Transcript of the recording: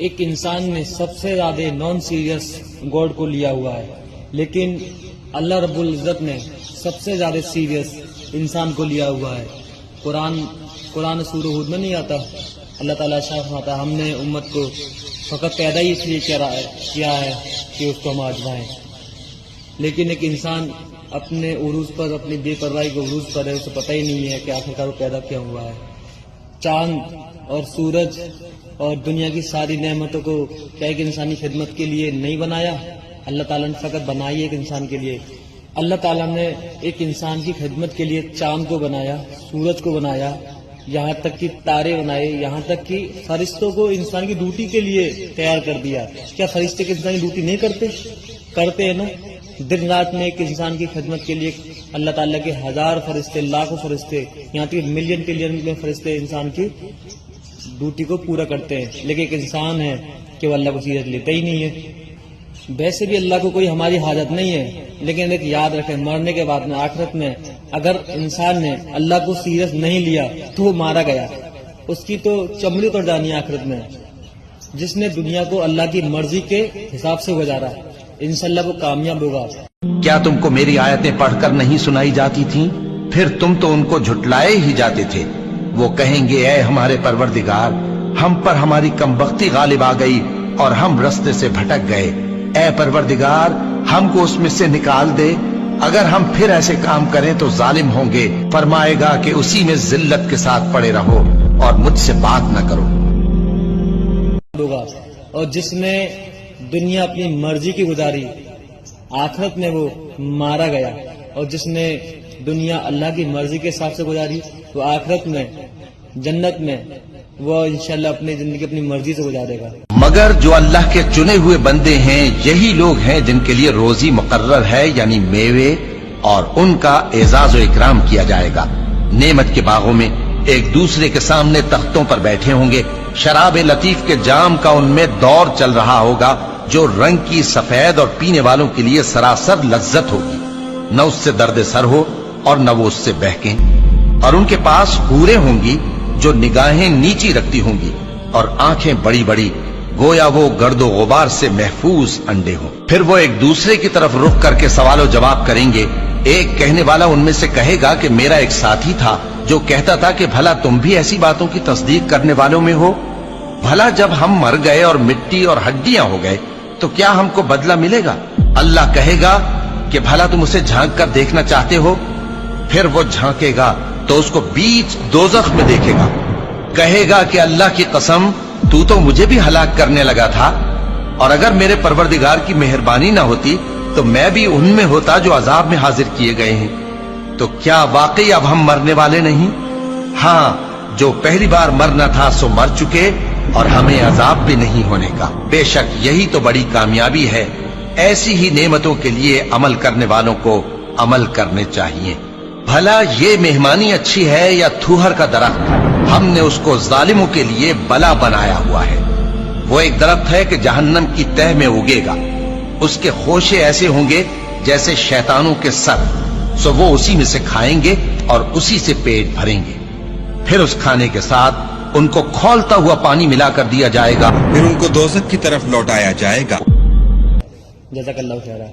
ایک انسان نے سب سے زیادہ نان سیریس گاڈ کو لیا ہوا ہے، لیکن اللہ رب العزت نے سب سے زیادہ سیریس انسان کو لیا ہوا ہے۔ قرآن سورہ ہود میں نہیں آتا، اللہ تعالیٰ شاہ فرماتا ہم نے امت کو فقط پیدا ہی اس لیے کیا ہے کہ اس کو ہم آزمائیں، لیکن ایک انسان اپنے عروج پر، اپنی بے پرواہی کے عروج پر ہے، اسے پتہ ہی نہیں ہے کہ آخرکار وہ پیدا کیا ہوا ہے۔ چاند اور سورج اور دنیا کی ساری نعمتوں کو کیا ایک انسانی خدمت کے لیے نہیں بنایا؟ اللہ تعالیٰ نے فقط بنائی ہے ایک انسان کے لیے۔ اللہ تعالیٰ نے ایک انسان کی خدمت کے لیے چاند کو بنایا، سورج کو بنایا، یہاں تک کہ تارے بنائے، یہاں تک کہ فرشتوں کو انسان کی ڈیوٹی کے لیے تیار کر دیا۔ کیا فرشتے کے انسان کی ڈیوٹی نہیں کرتے ہیں نا؟ دن رات میں ایک انسان کی خدمت کے لیے اللہ تعالیٰ کے ہزار فرشتے، لاکھوں فرشتے، یہاں تک ملین ٹریلین میں فرشتے انسان کی ڈیوٹی کو پورا کرتے ہیں، لیکن ایک انسان ہے کہ وہ اللہ کو سیریس لیتا ہی نہیں ہے۔ ویسے بھی اللہ کو کوئی ہماری حاجت نہیں ہے، لیکن ایک یاد رکھیں، مرنے کے بعد میں آخرت میں اگر انسان نے اللہ کو سیریس نہیں لیا تو وہ مارا گیا، اس کی تو چمڑی توڑ جانی ہے آخرت میں۔ جس نے دنیا کو اللہ کی مرضی کے حساب سے گزارا انشاءاللہ وہ کامیاب ہوگا۔ کیا تم کو میری آیتیں پڑھ کر نہیں سنائی جاتی تھیں؟ پھر تم تو ان کو جھٹلائے ہی جاتے تھے۔ وہ کہیں گے اے ہمارے پروردگار، ہم پر ہماری کمبختی غالب آ گئی اور ہم رستے سے بھٹک گئے۔ اے پروردگار، ہم کو اس میں سے نکال دے، اگر ہم پھر ایسے کام کریں تو ظالم ہوں گے۔ فرمائے گا کہ اسی میں ذلت کے ساتھ پڑے رہو اور مجھ سے بات نہ کرو۔ اور جس نے دنیا اپنی مرضی کی گزاری آخرت میں وہ مارا گیا، اور جس نے دنیا اللہ کی مرضی کے حساب سے گزاری وہ آخرت میں جنت میں وہ انشاءاللہ اپنی زندگی اپنی مرضی سے گزارے گا۔ مگر جو اللہ کے چنے ہوئے بندے ہیں یہی لوگ ہیں جن کے لیے روزی مقرر ہے، یعنی میوے، اور ان کا اعزاز و اکرام کیا جائے گا۔ نعمت کے باغوں میں ایک دوسرے کے سامنے تختوں پر بیٹھے ہوں گے، شراب لطیف کے جام کا ان میں دور چل رہا ہوگا جو رنگ کی سفید اور پینے والوں کے لیے سراسر لذت ہوگی، نہ اس سے درد سر ہو اور نہ وہ اس سے بہکیں۔ اور ان کے پاس حوریں ہوں گی جو نگاہیں نیچی رکھتی ہوں گی اور آنکھیں بڑی بڑی، گویا وہ گرد و غبار سے محفوظ انڈے ہوں۔ پھر وہ ایک دوسرے کی طرف رخ کر کے سوال و جواب کریں گے۔ ایک کہنے والا ان میں سے کہے گا کہ میرا ایک ساتھی تھا جو کہتا تھا کہ بھلا تم بھی ایسی باتوں کی تصدیق کرنے والوں میں ہو؟ بھلا جب ہم مر گئے اور مٹی اور ہڈیاں ہو گئے تو کیا ہم کو بدلہ ملے گا؟ اللہ کہے گا کہ بھلا تم اسے جھانک کر دیکھنا چاہتے ہو؟ پھر وہ جھانکے گا تو اس کو بیچ دوزخ میں دیکھے گا، کہے گا کہ اللہ کی قسم تو مجھے بھی ہلاک کرنے لگا تھا، اور اگر میرے پروردگار کی مہربانی نہ ہوتی تو میں بھی ان میں ہوتا جو عذاب میں حاضر کیے گئے ہیں۔ تو کیا واقعی اب ہم مرنے والے نہیں؟ ہاں، جو پہلی بار مرنا تھا سو مر چکے اور ہمیں عذاب بھی نہیں ہونے کا۔ بے شک یہی تو بڑی کامیابی ہے۔ ایسی ہی نعمتوں کے لیے عمل کرنے والوں کو عمل کرنے چاہیے۔ بھلا یہ مہمانی اچھی ہے یا تھوہر کا درخت؟ ہم نے اس کو ظالموں کے لیے بلا بنایا ہوا ہے۔ وہ ایک درخت ہے کہ جہنم کی تہ میں اگے گا، اس کے خوشے ایسے ہوں گے جیسے شیطانوں کے سر، سو وہ اسی میں سے کھائیں گے اور اسی سے پیٹ بھریں گے۔ پھر اس کھانے کے ساتھ ان کو کھولتا ہوا پانی ملا کر دیا جائے گا، پھر ان کو دوزخ کی طرف لوٹایا جائے گا۔ جزاک اللہ خیرہ۔